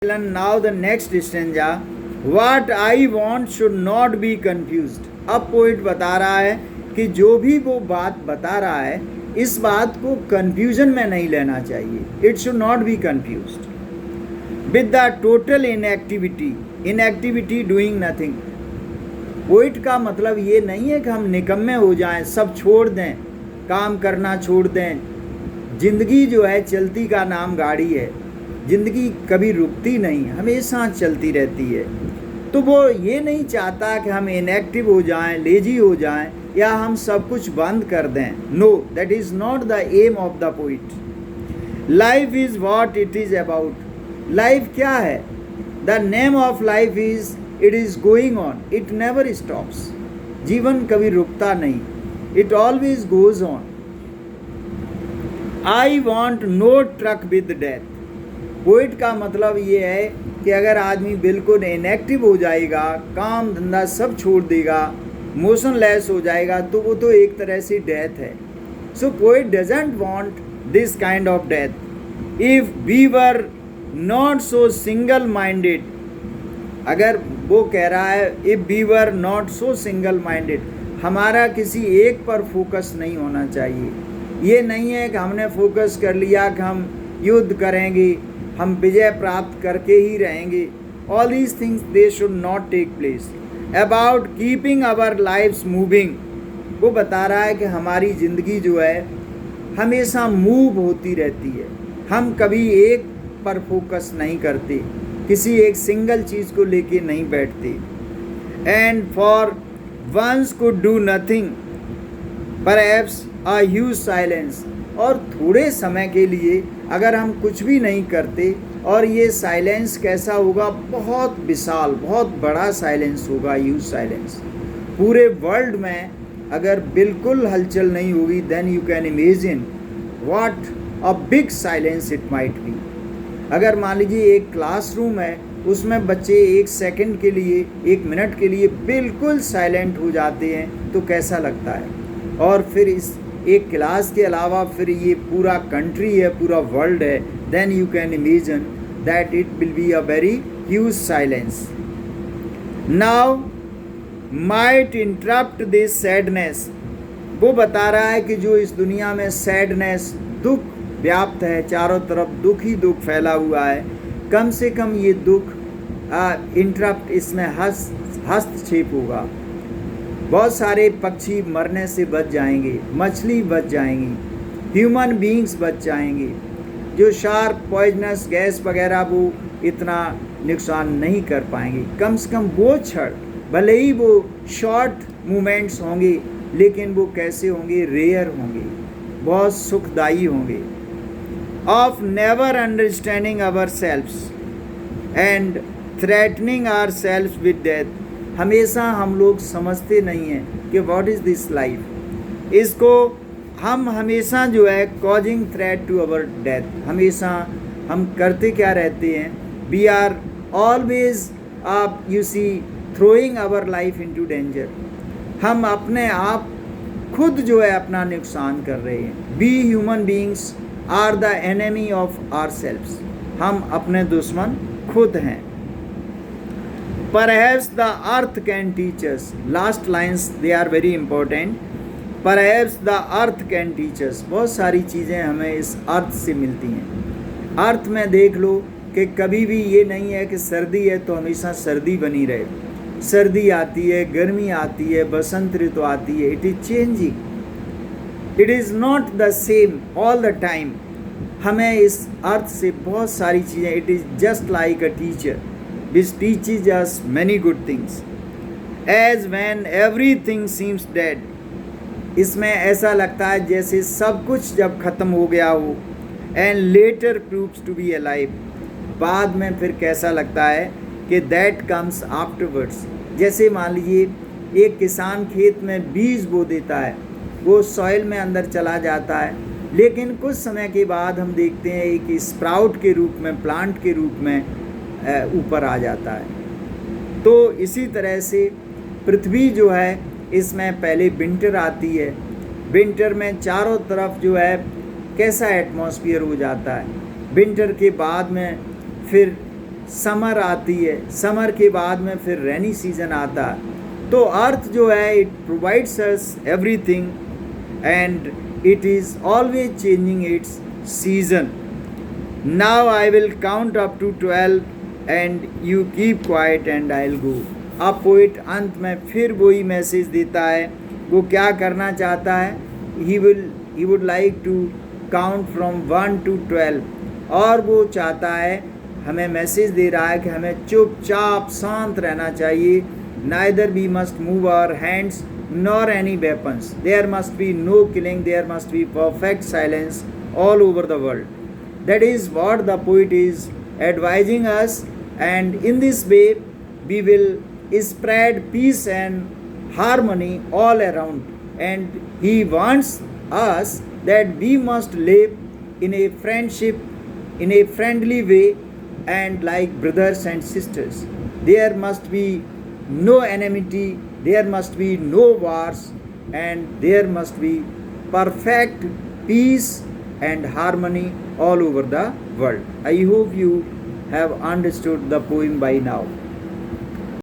Now the next stanza, what I want should not be confused. अब poet बता रहा है कि जो भी वो बात बता रहा है इस बात को कंफ्यूजन में नहीं लेना चाहिए. It should not be confused with the total inactivity doing nothing. Poet का मतलब ये नहीं है कि हम निकम्मे हो जाएं, सब छोड़ दें, काम करना छोड़ दें. जिंदगी जो है चलती का नाम गाड़ी है. ज़िंदगी कभी रुकती नहीं, हमेशा चलती रहती है. तो वो ये नहीं चाहता कि हम इनएक्टिव हो जाएं, लेजी हो जाएं या हम सब कुछ बंद कर दें. No, that is not the aim of the poet. Life is what it is about. Life क्या है? The name of life is it is going on, it never stops. जीवन कभी रुकता नहीं, it always goes on. I want no truck with death. Poet का मतलब ये है कि अगर आदमी बिल्कुल इनएक्टिव हो जाएगा, काम धंधा सब छोड़ देगा, मोशनलेस हो जाएगा, तो वो तो एक तरह से डेथ है. So poet doesn't want this kind of death. If we were not so single minded, अगर वो कह रहा है if we were not so single minded, हमारा किसी एक पर फोकस नहीं होना चाहिए. ये नहीं है कि हमने फोकस कर लिया कि हम युद्ध करेंगे, हम विजय प्राप्त करके ही रहेंगे. All these things they should not take place. About keeping our lifes moving, वो बता रहा है कि हमारी ज़िंदगी जो है हमेशा मूव होती रहती है. हम कभी एक पर फोकस नहीं करते, किसी एक सिंगल चीज़ को लेके नहीं बैठते. And for once could do nothing perhaps a huge silence. और थोड़े समय के लिए अगर हम कुछ भी नहीं करते, और ये साइलेंस कैसा होगा? बहुत विशाल, बहुत बड़ा साइलेंस होगा, ह्यूज साइलेंस. पूरे वर्ल्ड में अगर बिल्कुल हलचल नहीं होगी, then you can imagine what a big silence it might be. अगर मान लीजिए एक क्लासरूम है, उसमें बच्चे एक सेकंड के लिए, एक मिनट के लिए बिल्कुल साइलेंट हो जाते हैं तो कैसा लगता है? और फिर इस एक क्लास के अलावा फिर ये पूरा कंट्री है, पूरा वर्ल्ड है, then you can imagine that it will be a very huge silence. Now might interrupt this sadness. वो बता रहा है कि जो इस दुनिया में सैडनेस, दुख व्याप्त है, चारों तरफ दुख ही दुख फैला हुआ है, कम से कम ये दुख इंटरप्ट, इसमें हस्तक्षेप होगा. बहुत सारे पक्षी मरने से बच जाएंगे, मछली बच जाएंगी, ह्यूमन बीइंग्स बच जाएंगे. जो शार्प पॉइजनस गैस वगैरह वो इतना नुकसान नहीं कर पाएंगे. कम से कम वो क्षण, भले ही वो शॉर्ट मोमेंट्स होंगे, लेकिन वो कैसे होंगे? रेयर होंगे, बहुत सुखदायी होंगे. Of never understanding our selfs and threatening our self with death. हमेशा हम लोग समझते नहीं हैं कि व्हाट इज़ दिस लाइफ. इसको हम हमेशा जो है causing threat to our death, हमेशा हम करते क्या रहते हैं? We are always you see throwing our life into danger. हम अपने आप खुद जो है अपना नुकसान कर रहे हैं. We human beings are the enemy of our selfs. हम अपने दुश्मन खुद हैं. Perhaps the earth can teach us. Last lines, they are very important. Perhaps the earth can teach us. बहुत सारी चीज़ें हमें इस अर्थ से मिलती हैं. अर्थ में देख लो कि कभी भी ये नहीं है कि सर्दी है तो हमेशा सर्दी बनी रहे. सर्दी आती है, गर्मी आती है, बसंत ऋतु आती है. It is changing, it is not the same all the time. हमें इस अर्थ से बहुत सारी चीज़ें, it is just like a teacher which teaches us many good things. As when everything seems dead. इसमें ऐसा लगता है जैसे सब कुछ जब ख़त्म हो गया हो. And later proves to be alive. बाद में फिर कैसा लगता है कि that comes afterwards. जैसे मान लीजिए एक किसान खेत में बीज बो देता है, वो सॉइल में अंदर चला जाता है, लेकिन कुछ समय के बाद हम देखते हैं कि स्प्राउट के रूप में, प्लांट के रूप में ऊपर आ जाता है. तो इसी तरह से पृथ्वी जो है, इसमें पहले विंटर आती है. विंटर में चारों तरफ जो है कैसा एटमॉस्फेयर हो जाता है. विंटर के बाद में फिर समर आती है, समर के बाद में फिर रेनी सीजन आता है। तो अर्थ जो है it provides us everything and it is always changing its season. Now I will count up to 12 and you keep quiet and I will go. अब पोइट अंत में फिर वही मैसेज देता है। वो क्या करना चाहता है? He would like to count from 1 to 12 और वो चाहता है, हमें मैसेज दे रहा है कि हमें चुपचाप शांत रहना चाहिए। Neither we must move our hands nor any weapons, there must be no killing, there must be perfect silence all over the world. That is what the poet is advising us, and in this way we will spread peace and harmony all around. And he wants us that we must live in a friendship, in a friendly way, and like brothers and sisters. There must be no enmity, there must be no wars, and there must be perfect peace and harmony all over the world. I hope you have understood the poem by now.